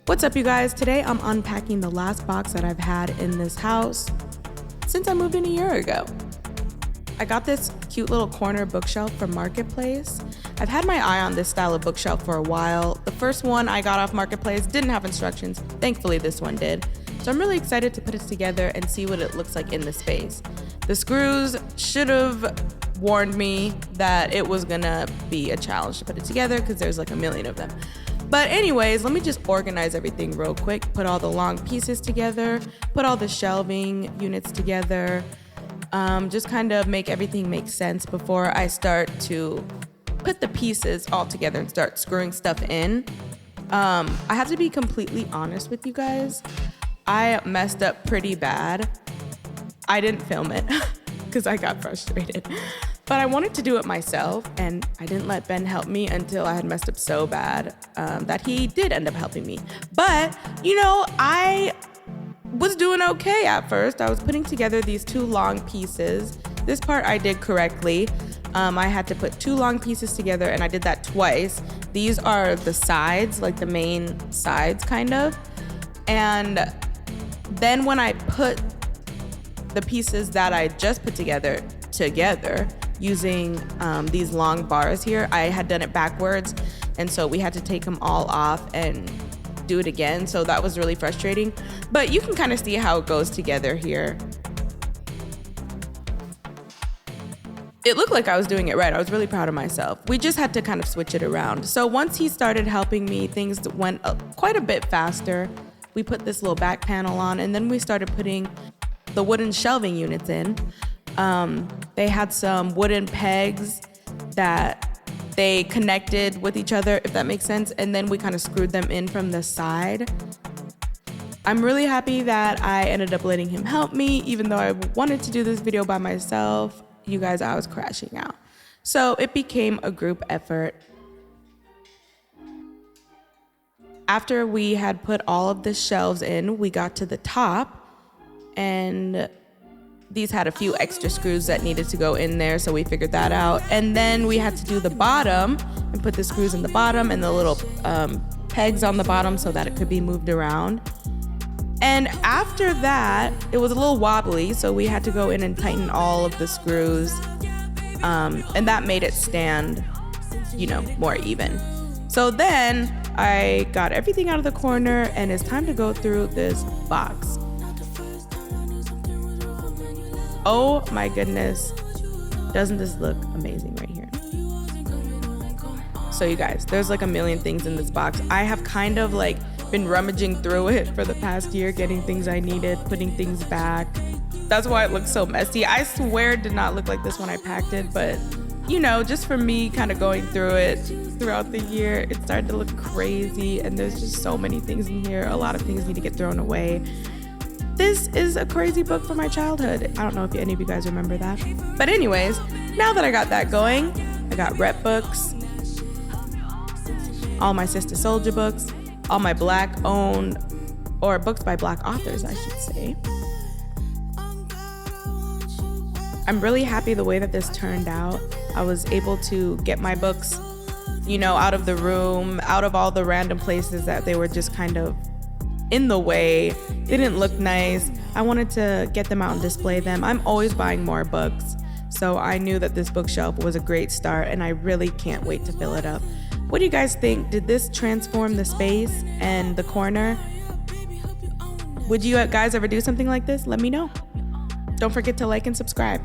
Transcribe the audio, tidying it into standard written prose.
What's up, you guys? Today I'm unpacking the last box that I've had in this house since I moved in a year ago. I got this cute little corner bookshelf from Marketplace. I've had my eye on this style of bookshelf for a while. The first one I got off Marketplace didn't have instructions. Thankfully, this one did. So I'm really excited to put it together and see what it looks like in the space. The screws should have warned me that it was gonna be a challenge to put it together because there's like a million of them. But anyways, let me just organize everything real quick, put all the long pieces together, put all the shelving units together, just kind of make everything make sense before I start to put the pieces all together and start screwing stuff in. I have to be completely honest with you guys. I messed up pretty bad. I didn't film it because I got frustrated. But I wanted to do it myself, and I didn't let Ben help me until I had messed up so bad that he did end up helping me. But, I was doing okay at first. I was putting together these two long pieces. This part I did correctly. I had to put two long pieces together, and I did that twice. These are the sides, like the main sides, kind of. And then when I put the pieces that I just put together using these long bars here, I had done it backwards, and so we had to take them all off and do it again. So that was really frustrating, but you can kind of see how it goes together here. It looked like I was doing it right. I was really proud of myself. We just had to kind of switch it around. So once he started helping me, things went quite a bit faster. We put this little back panel on, and then we started putting the wooden shelving units in. They had some wooden pegs that they connected with each other, if that makes sense, and then we kind of screwed them in from the side. I'm really happy that I ended up letting him help me, even though I wanted to do this video by myself. You guys, I was crashing out. So it became a group effort. After we had put all of the shelves in, we got to the top, and these had a few extra screws that needed to go in there, so we figured that out. And then we had to do the bottom and put the screws in the bottom and the little pegs on the bottom so that it could be moved around. And after that, it was a little wobbly, so we had to go in and tighten all of the screws, and that made it stand, more even. So then I got everything out of the corner, and it's time to go through this box. Oh my goodness, doesn't this look amazing right here? So you guys, there's like a million things in this box. I have kind of been rummaging through it for the past year, getting things I needed, putting things back. That's why it looks so messy. I swear it did not look like this when I packed it, but just for me kind of going through it throughout the year, it started to look crazy, and there's just so many things in here. A lot of things need to get thrown away. This is a crazy book from my childhood. I don't know if any of you guys remember that. But anyways, now that I got that going, I got rep books, all my Sister Soldier books, all my Black owned, or books by Black authors, I should say. I'm really happy the way that this turned out. I was able to get my books, out of the room, out of all the random places that they were just kind of in the way. They didn't look nice. I wanted to get them out and display them. I'm always buying more books, so I knew that this bookshelf was a great start, and I really can't wait to fill it up. What do you guys think? Did this transform the space and the corner? Would you guys ever do something like this? Let me know. Don't forget to like and subscribe.